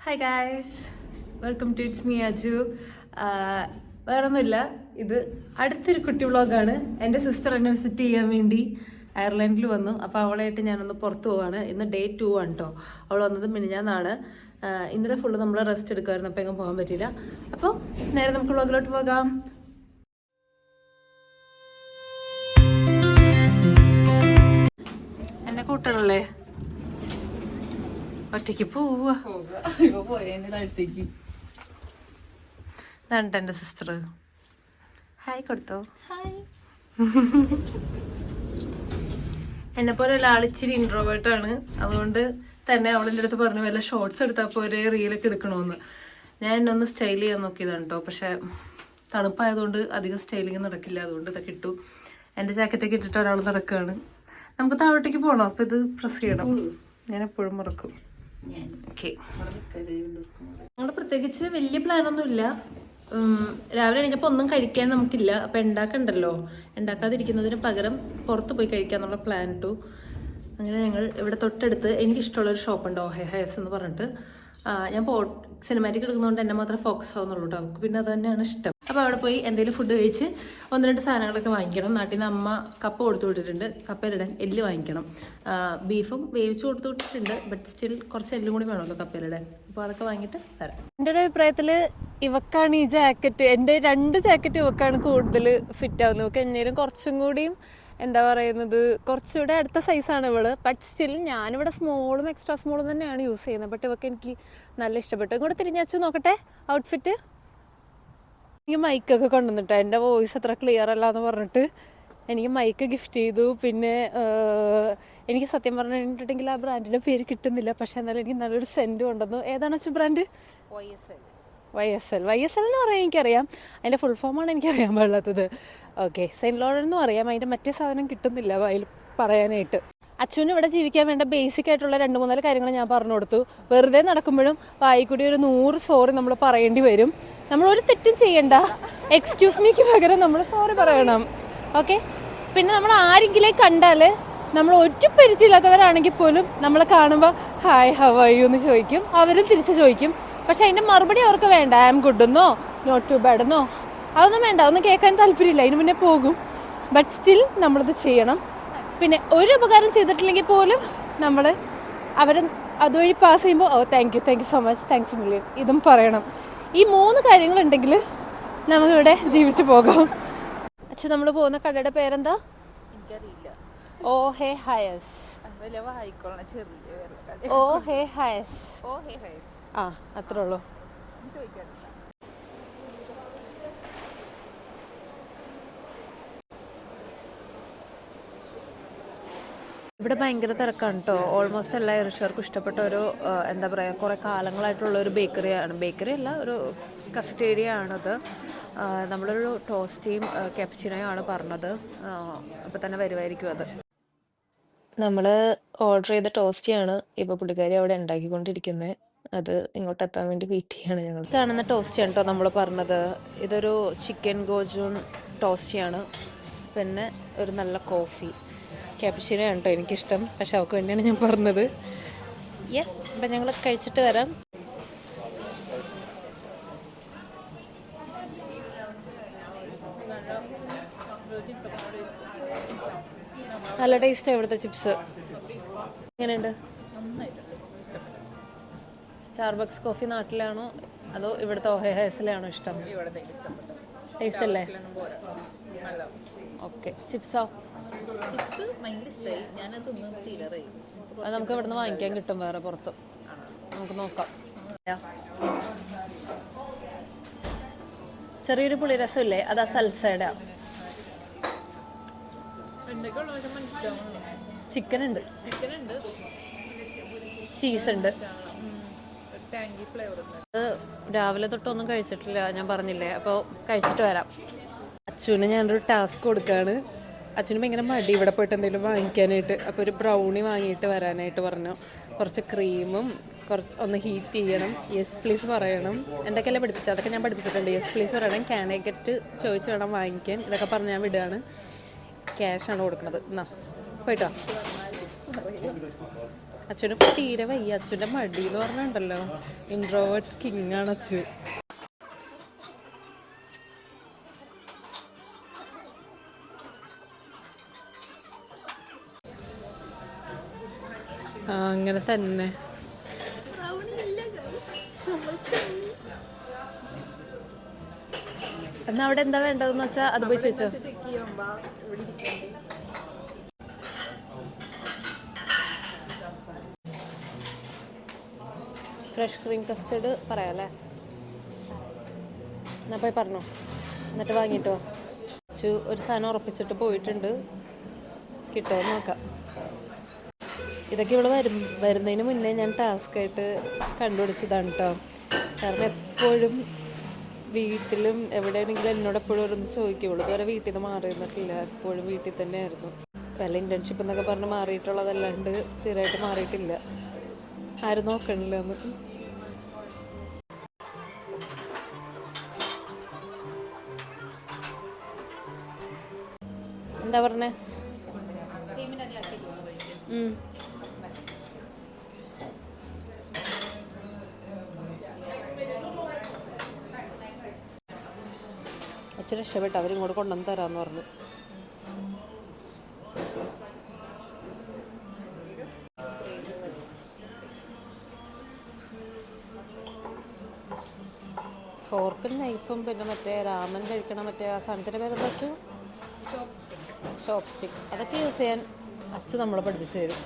Hi guys, welcome to it's me Aju. വേറൊന്നുമില്ല, ഇത് അടുത്തൊരു കുട്ടി വ്ളോഗാണ്. എൻ്റെ സിസ്റ്റർ എന്നെ വിസിറ്റ് ചെയ്യാൻ വേണ്ടി അയർലൻഡിൽ വന്നു. അപ്പോൾ അവളായിട്ട് ഞാനൊന്ന് പുറത്ത് പോവാണ്. ഇന്ന് ഡേ 2 ആണ് കേട്ടോ. അവൾ വന്നത് മിനിഞ്ഞാന്നാണ്. ഇന്നലെ ഫുള്ള് നമ്മൾ റെസ്റ്റ് എടുക്കുമായിരുന്നു, അപ്പോൾ എങ്ങും പോകാൻ പറ്റില്ല. അപ്പോൾ നേരെ നമുക്ക് വ്ളോഗിലോട്ട് പോകാം. എന്നെ കൂട്ടണല്ലേ? ഒറ്റയ്ക്ക് പോവുക. എന്റെ സിസ്റ്റർ ഹായ് കൊടുത്തോ. എന്നെ പോലെ ഒരാളിച്ചിരി ഇൻട്രോവേർട്ടാണ്. അതുകൊണ്ട് തന്നെ അവളിൻ്റെ അടുത്ത് പറഞ്ഞു വല്ല ഷോർട്സ് എടുത്തപ്പോൾ ഒരു റീലൊക്കെ എടുക്കണമെന്ന്. ഞാൻ എന്നൊന്ന് സ്റ്റൈൽ ചെയ്യാൻ നോക്കിയതാണ് കേട്ടോ. പക്ഷെ തണുപ്പായതുകൊണ്ട് അധികം സ്റ്റൈലിങ് നടക്കില്ല. അതുകൊണ്ട് ഇതൊക്കെ ഇട്ടു. എൻ്റെ ജാക്കറ്റൊക്കെ ഇട്ടിട്ട് ഒരാൾ നടക്കുകയാണ്. നമുക്ക് താഴോട്ടേക്ക് പോകണം. അപ്പോൾ ഇത് പ്രസ് ചെയ്യണം. ഞാൻ എപ്പോഴും മറക്കും. ഓക്കെ, ഞങ്ങൾ പ്രത്യേകിച്ച് വലിയ പ്ലാനൊന്നും ഇല്ല. രാവിലെ എണീറ്റപ്പോൾ ഒന്നും കഴിക്കാൻ നമുക്കില്ല. അപ്പം ഉണ്ടാക്കണ്ടല്ലോ, ഉണ്ടാക്കാതിരിക്കുന്നതിന് പകരം പുറത്ത് പോയി കഴിക്കാന്നുള്ള പ്ലാൻ ഇട്ടു. അങ്ങനെ ഞങ്ങൾ ഇവിടെ തൊട്ടടുത്ത് എനിക്കിഷ്ടമുള്ളൊരു ഷോപ്പുണ്ട്, ഓഹേ ഹയസ് എന്ന് പറഞ്ഞിട്ട്. ഞാൻ സിനിമാറ്റിക് എടുക്കുന്നതുകൊണ്ട് എന്നെ മാത്രമേ ഫോക്കസ് ആവുന്നുള്ളൂ കേട്ടോ. അവർക്ക് പിന്നെ അത് തന്നെയാണ് ഇഷ്ടം. അപ്പോൾ അവിടെ പോയി എന്തെങ്കിലും ഫുഡ് കഴിച്ച് 1-2 സാധനങ്ങളൊക്കെ വാങ്ങിക്കണം. നാട്ടിൽ നിന്ന് അമ്മ കപ്പ കൊടുത്തു വിട്ടിട്ടുണ്ട്. കപ്പയിലിടാൻ എല്ല് വാങ്ങിക്കണം. ബീഫും വേവിച്ച് കൊടുത്തു വിട്ടിട്ടുണ്ട്. ബട്ട് സ്റ്റിൽ കുറച്ച് എല്ലും കൂടി വേണമല്ലോ കപ്പയിലിടാൻ. അപ്പോൾ അതൊക്കെ വാങ്ങിയിട്ട് തരാം. എൻ്റെ ഒരു അഭിപ്രായത്തിൽ ഇവക്കാണ് ഈ ജാക്കറ്റ്, എൻ്റെ 2 ജാക്കറ്റ് ഇവക്കാണ് കൂടുതൽ ഫിറ്റ് ആവുന്നത്. ഇവക്ക് എന്നേലും കുറച്ചും കൂടിയും എന്താ പറയുന്നത്, കുറച്ചുകൂടെ അടുത്ത സൈസാണ് ഇവള്. ബട്ട് സ്റ്റിൽ ഞാനിവിടെ സ്മോളും എക്സ്ട്രാ സ്മോളും തന്നെയാണ് യൂസ് ചെയ്യുന്നത്. ബട്ട് ഇവക്ക് എനിക്ക് നല്ല ഇഷ്ടപ്പെട്ടു. ഇങ്ങോട്ട് തിരിഞ്ഞു നോക്കട്ടെ ഔട്ട്ഫിറ്റ്. എനിക്ക് മൈക്കൊക്കെ കൊണ്ടുവന്നിട്ടാണ്. എൻ്റെ വോയിസ് അത്ര ക്ലിയർ അല്ല എന്ന് പറഞ്ഞിട്ട് എനിക്ക് മൈക്ക് ഗിഫ്റ്റ് ചെയ്തു. പിന്നെ എനിക്ക് സത്യം പറഞ്ഞിട്ടുണ്ടെങ്കിൽ ആ ബ്രാൻഡിൻ്റെ പേര് കിട്ടുന്നില്ല. പക്ഷേ എന്നാലും എനിക്ക് നല്ലൊരു സെൻറ്റ് കൊണ്ടുവന്നു. ഏതാണ് അച്ഛൻ ബ്രാൻഡ്? YSL എന്ന് പറയാൻ എനിക്കറിയാം. അതിൻ്റെ ഫുൾ ഫോമാണ് എനിക്കറിയാൻ പാടില്ലാത്തത്. ഓക്കെ, സെയിൻറ്റ് ലോറൻ എന്ന് പറയാം. അതിൻ്റെ മറ്റേ സാധനം കിട്ടുന്നില്ല അതിൽ പറയാനായിട്ട്. അച്ഛനും ഇവിടെ ജീവിക്കാൻ വേണ്ട ബേസിക് ആയിട്ടുള്ള 2-3 കാര്യങ്ങൾ ഞാൻ പറഞ്ഞു കൊടുത്തു. വെറുതെ നടക്കുമ്പോഴും വായിക്കൂടി ഒരു 100 സോറി നമ്മൾ പറയേണ്ടി വരും. നമ്മളൊരു തെറ്റും ചെയ്യണ്ട. എക്സ്ക്യൂസ് മീക്ക് പകരം നമ്മൾ സോറി പറയണം. ഓക്കെ, പിന്നെ നമ്മൾ ആരെങ്കിലും കണ്ടാൽ നമ്മൾ ഒരു പരിചയമില്ലാത്തവരാണെങ്കിൽ പോലും നമ്മൾ കാണുമ്പോൾ ഹായ് ഹൗ ആർ യു എന്ന് ചോദിക്കും. അവരും തിരിച്ച് ചോദിക്കും. പക്ഷെ അതിൻ്റെ മറുപടി അവർക്ക് വേണ്ട. ഐ ആം ഗുഡ് എന്നോ നോട്ട് ടു ബാഡ് എന്നോ അതൊന്നും വേണ്ട. ഒന്നും കേൾക്കാൻ താല്പര്യമില്ല. അതിന് മുന്നേ പോകും. ബട്ട് സ്റ്റിൽ നമ്മളിത് ചെയ്യണം. പിന്നെ ഒരു ഉപകാരം ചെയ്തിട്ടില്ലെങ്കിൽ പോലും നമ്മൾ അവർ അതുവഴി പാസ് ചെയ്യുമ്പോൾ oh thank you so much, thanks million ഇതും പറയണം. ഈ 3 കാര്യങ്ങളുണ്ടെങ്കിൽ നമുക്കിവിടെ ജീവിച്ചു പോകാം. അച്ഛൻ നമ്മൾ പോകുന്ന കടയുടെ പേരെന്താ? എനിക്കറിയില്ല. ഓഹേ ഹയസ്. ഓഹേ ഹയസ്. ആ, അത്രേ ഉള്ളൂ. ഇവിടെ ഭയങ്കര തിരക്കാണ് കേട്ടോ. ഓൾമോസ്റ്റ് എല്ലാ ഇറിഷുകാർക്കും ഇഷ്ടപ്പെട്ട ഒരു എന്താ പറയുക, കുറേ കാലങ്ങളായിട്ടുള്ള ഒരു ബേക്കറി അല്ല, ഒരു കഫറ്റേരിയ ആണത്. നമ്മളൊരു ടോസ്റ്റിയും ക്യാപ്ച്ചിനോയും ആണ് പറഞ്ഞത്. അപ്പോൾ തന്നെ വരുമായിരിക്കും അത്. നമ്മൾ ഓർഡർ ചെയ്ത ടോസ്റ്റിയാണ് ഇപ്പോൾ പുള്ളിക്കാരി അവിടെ ഉണ്ടാക്കിക്കൊണ്ടിരിക്കുന്നത്. അത് ഇങ്ങോട്ട് എത്താൻ വേണ്ടി വെയിറ്റ് ചെയ്യാണ് ഞങ്ങൾ. കാണുന്ന ടോസ്റ്റിയാണ് കേട്ടോ നമ്മൾ പറഞ്ഞത്. ഇതൊരു ചിക്കൻ ഗോജൂൺ ടോസ്റ്റിയാണ്. പിന്നെ ഒരു നല്ല കോഫി. ക്യാപ്ച്ചിനോ ആണ് കേട്ടോ എനിക്കിഷ്ടം. പക്ഷെ അവൾക്ക് വേണ്ടിയാണ് ഞാൻ പറഞ്ഞത്. അപ്പം ഞങ്ങൾ കഴിച്ചിട്ട് വരാം. നല്ല ടേസ്റ്റാണ് ഇവിടുത്തെ ചിപ്സ്. എങ്ങനെയുണ്ട്? സ്റ്റാർബക്സ് കോഫി നാട്ടിലാണോ അതോ ഇവിടുത്തെ ഓഹേ ഹയസിലാണോ ഇഷ്ടം? ടേസ്റ്റ് അല്ലേ? ഓക്കെ, ചിപ്സോ? അത് നമുക്ക് ഇവിടുന്ന് വാങ്ങിക്കാൻ കിട്ടും വേറെ പുറത്ത്. നമുക്ക് നോക്കാം. ചെറിയൊരു പുളിരസമില്ലേ, അതാ സൽസയുടെ. ചിക്കൻ ഉണ്ട്, ചീസ് ഉണ്ട്. രാവിലെ തൊട്ടൊന്നും കഴിച്ചിട്ടില്ല, ഞാൻ പറഞ്ഞില്ലേ. അപ്പോൾ കഴിച്ചിട്ട് വരാം. അച്ഛന് ഞാനൊരു ടാസ്ക് കൊടുക്കുകയാണ്. അച്ഛനും ഭയങ്കര മടി ഇവിടെ പോയിട്ട് എന്തെങ്കിലും വാങ്ങിക്കാനായിട്ട്. അപ്പോൾ ഒരു ബ്രൗണി വാങ്ങിയിട്ട് വരാനായിട്ട് പറഞ്ഞു. കുറച്ച് ക്രീമും ഒന്ന് ഹീറ്റ് ചെയ്യണം. യെസ് പ്ലീസ് പറയണം. എന്തൊക്കെയല്ലേ പഠിപ്പിച്ചത് അതൊക്കെ ഞാൻ പഠിപ്പിച്ചിട്ടുണ്ട്. യെസ് പ്ലീസ് പറയണം. കാനേക്കറ്റ് ചോദിച്ച് വേണം വാങ്ങിക്കാൻ. ഇതൊക്കെ പറഞ്ഞ് ഞാൻ വിടുകയാണ്. ക്യാഷാണ് കൊടുക്കുന്നത്. എന്നാ പോയിട്ടോ. അച്ഛന് തീരെ വയ്യ. അച്ഛൻ്റെ മടി എന്ന് പറഞ്ഞിട്ടുണ്ടല്ലോ, ഇൻട്രോവേർട്ട് കിങ് ആണ് അച്ചു. അങ്ങനെ തന്നെ. എന്നാ അവിടെ എന്താ വേണ്ടതെന്ന് വെച്ചാൽ അത് പോയി ചോദിച്ചോ. ഫ്രഷ് ക്രീം കസ്റ്റേർഡ് പറയാമല്ലേ? എന്നാ പോയി പറഞ്ഞോ, എന്നിട്ട് വാങ്ങിട്ടോ. ഒരു സാധനം ഉറപ്പിച്ചിട്ട് പോയിട്ടുണ്ട്, കിട്ടുമോ നോക്കാം. ഇതൊക്കെ ഇവിടെ വരുന്നതിന് മുന്നേ ഞാൻ ടാസ്ക്കായിട്ട് കണ്ടുപിടിച്ചതാണ് കേട്ടോ. കാരണം എപ്പോഴും വീട്ടിലും എവിടെയാണെങ്കിലും എന്നോട് എപ്പോഴും ഓരോന്ന് ചോദിക്കുള്ളൂ. ഇതുവരെ വീട്ടിൽ നിന്ന് മാറി നിന്നിട്ടില്ല, എപ്പോഴും വീട്ടിൽ തന്നെയായിരുന്നു. പല ഇൻറ്റേൺഷിപ്പ് എന്നൊക്കെ പറഞ്ഞ് മാറിയിട്ടുള്ളതല്ലാണ്ട് സ്ഥിരമായിട്ട് മാറിയിട്ടില്ല. ആരും നോക്കണില്ല എന്ന്. എന്താ പറഞ്ഞേ? അച്ഛൻ രക്ഷപ്പെട്ടു, അവരിങ്ങോട്ട് കൊണ്ടുവന്ന് തരാമെന്ന് പറഞ്ഞു. ഫോർക്കും നൈഫും പിന്നെ മറ്റേ രാമൻ കഴിക്കണ മറ്റേ ആ സാധനത്തിൻ്റെ പേരെന്താ വെച്ചു? ചോപ്പ് സ്റ്റിക്ക്. അതൊക്കെ യൂസ് ചെയ്യാൻ അച്ഛൻ നമ്മളെ പഠിപ്പിച്ചു തരും.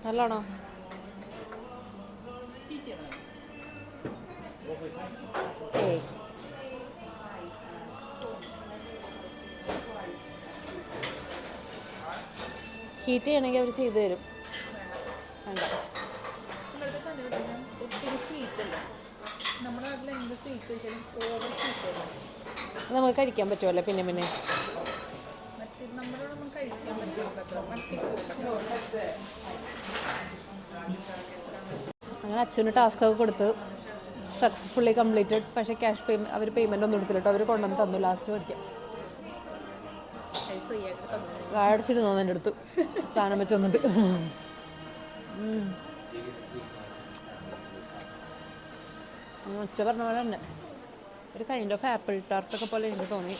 നല്ലോണോ? ഏയ് ഹീറ്റ് ചെയ്യണമെങ്കിൽ അവർ ചെയ്തു തരും. വേണ്ട, നമുക്ക് കഴിക്കാൻ പറ്റുമല്ലോ പിന്നെ പിന്നെ. അങ്ങനെ അച്ഛന് ടാസ്ക് ഒക്കെ കൊടുത്ത് സക്സസ്ഫുള്ളി കംപ്ലീറ്റഡ്. പക്ഷേ ക്യാഷ് അവർ പേയ്മെൻ്റ് ഒന്നും എടുത്തില്ല കേട്ടോ. അവർ കൊണ്ടുവന്ന് തന്നു ലാസ്റ്റ് പഠിക്കാം. വാഴച്ചിരുന്നോ എൻ്റെ അടുത്ത് സാധനം വെച്ച് വന്നിട്ട്. ഉച്ച പറഞ്ഞ പോലെ തന്നെ ഒരു കൈൻഡ് ഓഫ് ആപ്പിൾ ടാർട്ടൊക്കെ പോലെ എനിക്ക് തോന്നി.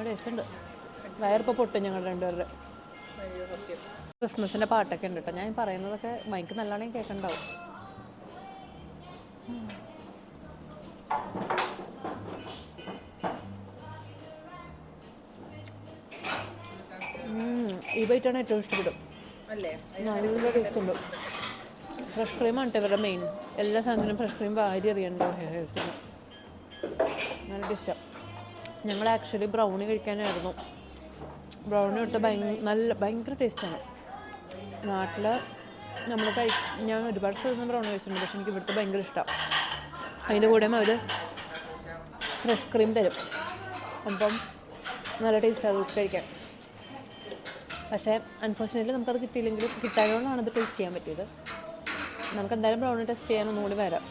ടേസ്റ്റ് ഉണ്ട്. വയറിപ്പോൾ പൊട്ടും ഞങ്ങളുടെ രണ്ടുപേരുടെ. ക്രിസ്മസിൻ്റെ പാട്ടൊക്കെ ഉണ്ട് കേട്ടോ. ഞാൻ പറയുന്നതൊക്കെ മൈക്ക് നല്ലോണം കേൾക്കണ്ടാവും. ഈ ബൈറ്റാണ് ഏറ്റവും ഇഷ്ടപ്പെടും. നല്ല ടേസ്റ്റ് ഉണ്ട്. ഫ്രഷ് ക്രീമാണ് കേട്ടോ ഇവരുടെ മെയിൻ. എല്ലാ സാധനത്തിനും ഫ്രഷ് ക്രീം വാരി അറിയണ്ടോ ഹെയർസിന്. നല്ല ടേസ്റ്റാണ്. ഞങ്ങൾ ആക്ച്വലി ബ്രൗണി കഴിക്കാനായിരുന്നു. ബ്രൗണി എടുത്ത ഭയങ്കര ടേസ്റ്റാണ്. നാട്ടിൽ നമ്മൾ ഞാൻ ഒരുപാട് സ്ഥലത്ത് നിന്ന് ബ്രൗണി കഴിച്ചിട്ടുണ്ട്, പക്ഷെ എനിക്ക് ഇവിടുത്തെ ഭയങ്കര ഇഷ്ടമാണ്. അതിൻ്റെ കൂടെ അവർ ഫ്രഷ് ക്രീം തരും, അപ്പം നല്ല ടേസ്റ്റാണ് അത് കഴിക്കാൻ. പക്ഷേ അൺഫോർച്ചുനേറ്റ്ലി നമുക്കത് കിട്ടിയില്ലെങ്കിലും കിട്ടാനോടാണ് അത് ടേസ്റ്റ് ചെയ്യാൻ പറ്റിയത്. നമുക്ക് എന്തായാലും ബ്രൗണി ടെസ്റ്റ് ചെയ്യാൻ ഒന്നുകൂടി വരാം.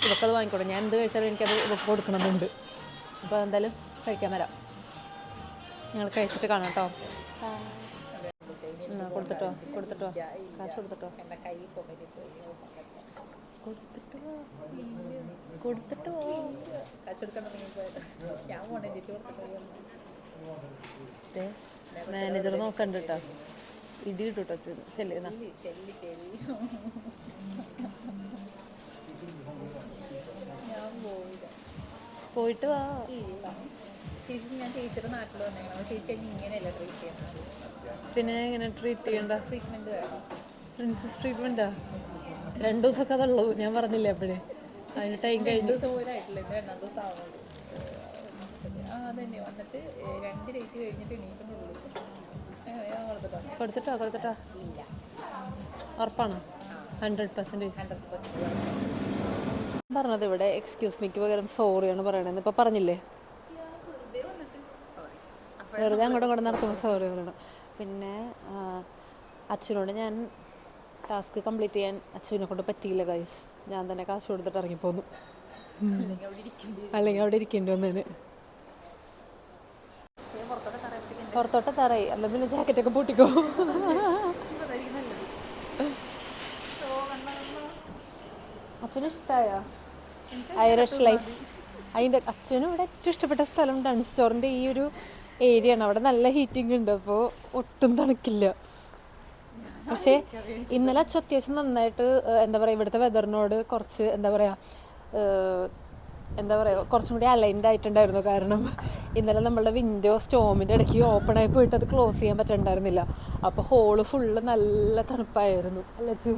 ഇതൊക്കെ അത് വാങ്ങിക്കോട്ടെ. ഞാൻ എന്ത് കഴിച്ചാലും എനിക്കത് ഇതൊക്കെ കൊടുക്കണമെന്നുണ്ട്. അപ്പോൾ എന്തായാലും കഴിക്കാൻ വരാം. ഞങ്ങൾ കഴിച്ചിട്ട് കാണാം കേട്ടോ. കൊടുത്തിട്ടോ കാശ് കൊടുത്തിട്ടോ മാനേജർ നോക്കണ്ട കേട്ടോ. ഇടി കിട്ടോ ചെല്ലുന്ന പോയിട്ട് വാ. ചേച്ചി ഞാൻ ചേച്ചിയുടെ നാട്ടിൽ വന്നേക്കണം. ചേച്ചി ഇങ്ങനെയല്ല ട്രീറ്റ് ചെയ്യണം. പിന്നെ എങ്ങനെ ട്രീറ്റ് ചെയ്യണ്ട? ട്രീറ്റ്മെൻറ്റ് വേണം. പ്രിൻസസ് ട്രീറ്റ്മെൻറ്റാ? 2 ദിവസമൊക്കെ അതുള്ളൂ. ഞാൻ പറഞ്ഞില്ലേ അപ്പോഴേ. അതിന് ടൈം കഴിഞ്ഞു. 2 ദിവസം പോലും ആയിട്ടില്ല. എൻ്റെ 2ാം ദിവസം ആവുന്നുള്ളൂ. അതന്നെ വന്നിട്ട് 2 ഡേറ്റ് കഴിഞ്ഞിട്ട് എണീക്കുന്നുള്ളൂ. കൊടുത്തിട്ടോ ഇല്ല. ഉറപ്പാണോ? 100%. പറഞ്ഞത് ഇവിടെ എക്സ്ക്യൂസ് മിക്ക് പകരം സോറിയാണ് പറയണത്. ഇപ്പം പറഞ്ഞില്ലേ, വെറുതെ അങ്ങോട്ടും ഇങ്ങോട്ടും നടക്കുമ്പോൾ സോറി പറയണം. പിന്നെ അച്ഛനോട് ഞാൻ ടാസ്ക് കംപ്ലീറ്റ് ചെയ്യാൻ അച്ഛനെ കൊണ്ട് പറ്റിയില്ല ഗൈസ്. ഞാൻ തന്നെ കാശ് കൊടുത്തിട്ട് ഇറങ്ങിപ്പോന്നു. അല്ലെങ്കിൽ അവിടെ ഇരിക്കേണ്ടി വന്നതിന്. പുറത്തോട്ട് തറയി അല്ല പിന്നെ ജാക്കറ്റൊക്കെ പൊട്ടിക്കോ. അച്ഛനും ഇഷ്ടമായ ഐറിഷ് ലൈഫ്. അതിൻ്റെ അച്ഛനും ഇവിടെ ഏറ്റവും ഇഷ്ടപ്പെട്ട സ്ഥലം ഡൺ സ്റ്റോറിൻ്റെ ഈ ഒരു ഏരിയ ആണ്. അവിടെ നല്ല ഹീറ്റിംഗ് ഉണ്ട്, അപ്പോൾ ഒട്ടും തണുക്കില്ല. പക്ഷേ ഇന്നലെ അച്ഛൻ അത്യാവശ്യം നന്നായിട്ട് എന്താ പറയുക ഇവിടുത്തെ വെതറിനോട് കുറച്ച് എന്താ പറയുക കുറച്ചും കൂടി അലൈൻഡ് ആയിട്ടുണ്ടായിരുന്നു. കാരണം ഇന്നലെ നമ്മളുടെ വിൻഡോ സ്റ്റോമിൻ്റെ ഇടയ്ക്ക് ഓപ്പൺ ആയി പോയിട്ട് അത് ക്ലോസ് ചെയ്യാൻ പറ്റുന്നുണ്ടായിരുന്നില്ല. അപ്പോൾ ഹോള് ഫുള്ള് നല്ല തണുപ്പായിരുന്നു അല്ലേ അച്ചു?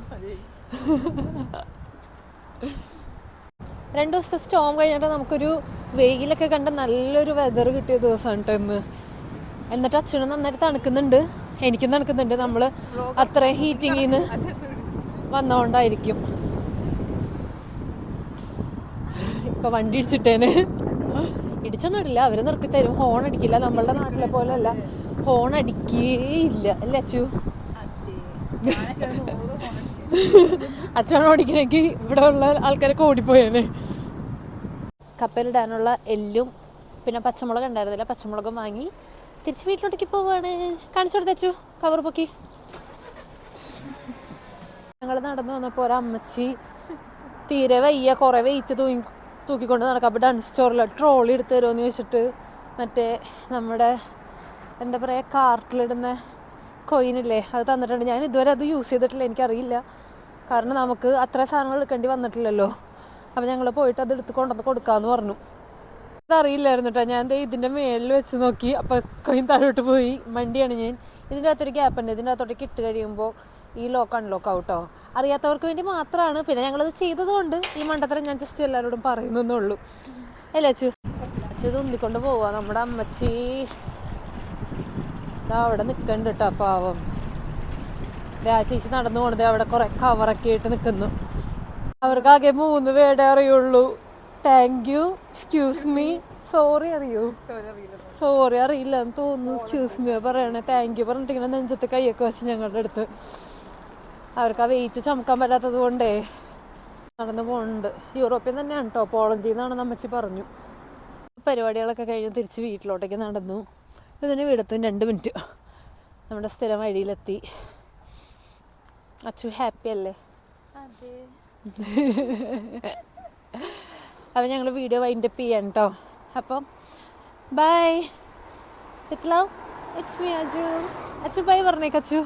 2 ദിവസത്തെ സ്റ്റോം കഴിഞ്ഞിട്ട് നമുക്കൊരു വെയിലൊക്കെ കണ്ട് നല്ലൊരു വെതർ കിട്ടിയ ദിവസമാണ് കേട്ടോ ഇന്ന്. എന്നിട്ട് അച്ഛനും നന്നായിട്ട് തണുക്കുന്നുണ്ട്, എനിക്കും തണുക്കുന്നുണ്ട്. നമ്മൾ അത്രയും ഹീറ്റിങ്ങിൽ നിന്ന് വന്നതുകൊണ്ടായിരിക്കും. ഇപ്പം വണ്ടി ഇടിച്ചിട്ടേന്. ഇടിച്ചൊന്നും ഇടില്ല, അവർ നിർത്തി തരും. ഹോൺ അടിക്കില്ല, നമ്മളുടെ നാട്ടിലെ പോലെ അല്ല, ഹോൺ അടിക്കേയില്ല അല്ലേ അച്ചു? അച്ഛൻ ഓടിക്കണമെങ്കിൽ ഇവിടെ ഉള്ള ആൾക്കാരൊക്കെ ഓടിപ്പോയേനെ. കപ്പലിടാനുള്ള എല്ലും പിന്നെ പച്ചമുളക് ഉണ്ടായിരുന്നില്ല, പച്ചമുളകും വാങ്ങി തിരിച്ച് വീട്ടിലോട്ടേക്ക് പോവാണ്. കാണിച്ചു കൊടുത്തച്ചു കവർ പൊക്കി. ഞങ്ങൾ നടന്നു വന്നപ്പോൾ ഒരമ്മച്ചി തീരെ വയ്യ, കുറേ വെയിറ്റ് തൂക്കിക്കൊണ്ട് നടക്കാം. അപ്പോൾ ഡൺ സ്റ്റോറിൽ ട്രോളി എടുത്ത് തരുമെന്ന് ചോദിച്ചിട്ട് മറ്റേ നമ്മുടെ എന്താ പറയുക കാർട്ടിലിടുന്ന കോയിനില്ലേ അത് തന്നിട്ടുണ്ട്. ഞാൻ ഇതുവരെ അത് യൂസ് ചെയ്തിട്ടില്ല, എനിക്കറിയില്ല. കാരണം നമുക്ക് അത്ര സാധനങ്ങൾ എടുക്കേണ്ടി വന്നിട്ടില്ലല്ലോ. അപ്പോൾ ഞങ്ങൾ പോയിട്ട് അത് എടുത്ത് കൊണ്ടുവന്ന് കൊടുക്കാമെന്ന് പറഞ്ഞു. അതറിയില്ലായിരുന്നു കേട്ടോ. ഞാൻ ഇതിൻ്റെ മേളിൽ വെച്ച് നോക്കി, അപ്പോൾ കോയിൻ താഴോട്ട് പോയി. വണ്ടിയാണ് ഞാൻ. ഇതിൻ്റെ അകത്തൊരു ഗ്യാപ്പ് ഉണ്ട്, ഇതിൻ്റെ അകത്തോട്ടേക്ക് ഇട്ട് കഴിയുമ്പോൾ ഈ ലോക്ക് അൺലോക്ക് ആവട്ടോ. അറിയാത്തവർക്ക് വേണ്ടി മാത്രമാണ്. പിന്നെ ഞങ്ങളത് ചെയ്തതുകൊണ്ട് ഈ മണ്ടത്തരം ഞാൻ ജസ്റ്റ് എല്ലാവരോടും പറയുന്നേ ഉള്ളൂ അല്ലേ അച്ചു? അച്ഛൻ ഇത് ഉന്തിക്കൊണ്ട് പോവാ. നമ്മുടെ അമ്മച്ചി അവിടെ നിൽക്കണ്ട് കേട്ടോ പാവം. ആ ചേച്ചി നടന്നു പോണത് അവിടെ കുറെ കവറൊക്കെ ആയിട്ട് നിൽക്കുന്നു. അവർക്കാകെ 3 വേർഡേ അറിയുള്ളൂ. Thank you, excuse me, sorry അറിയൂ? സോറി അറിയില്ല എന്ന് തോന്നുന്നു. എക്സ്ക്യൂസ് മീ പറയണേ. താങ്ക് യു പറഞ്ഞിട്ട് ഇങ്ങനെ നെഞ്ചത്ത് കൈയൊക്കെ വെച്ച് ഞങ്ങളുടെ അടുത്ത്. അവർക്ക് ആ വെയിറ്റ് ചുമക്കാൻ പറ്റാത്തത് കൊണ്ടേ നടന്നു പോകുന്നുണ്ട്. യൂറോപ്യൻ തന്നെയാണ് കേട്ടോ, പോളണ്ടിൽ നിന്നാണെന്ന് അമ്മച്ചി പറഞ്ഞു. പരിപാടികളൊക്കെ കഴിഞ്ഞ് തിരിച്ച് വീട്ടിലോട്ടേക്ക് നടന്നു. ഇതിന് വീടെത്തും 2 മിനിറ്റ്. നമ്മുടെ സ്ഥിരം വഴിയിലെത്തി. അച്ചു ഹാപ്പി അല്ലേ? അപ്പം ഞങ്ങൾ വീഡിയോ വൈൻഡപ്പ് ചെയ്യാം കേട്ടോ. അപ്പം bye with love, it's me Achu. Achu bye പറഞ്ഞേക്ക് അച്ചു.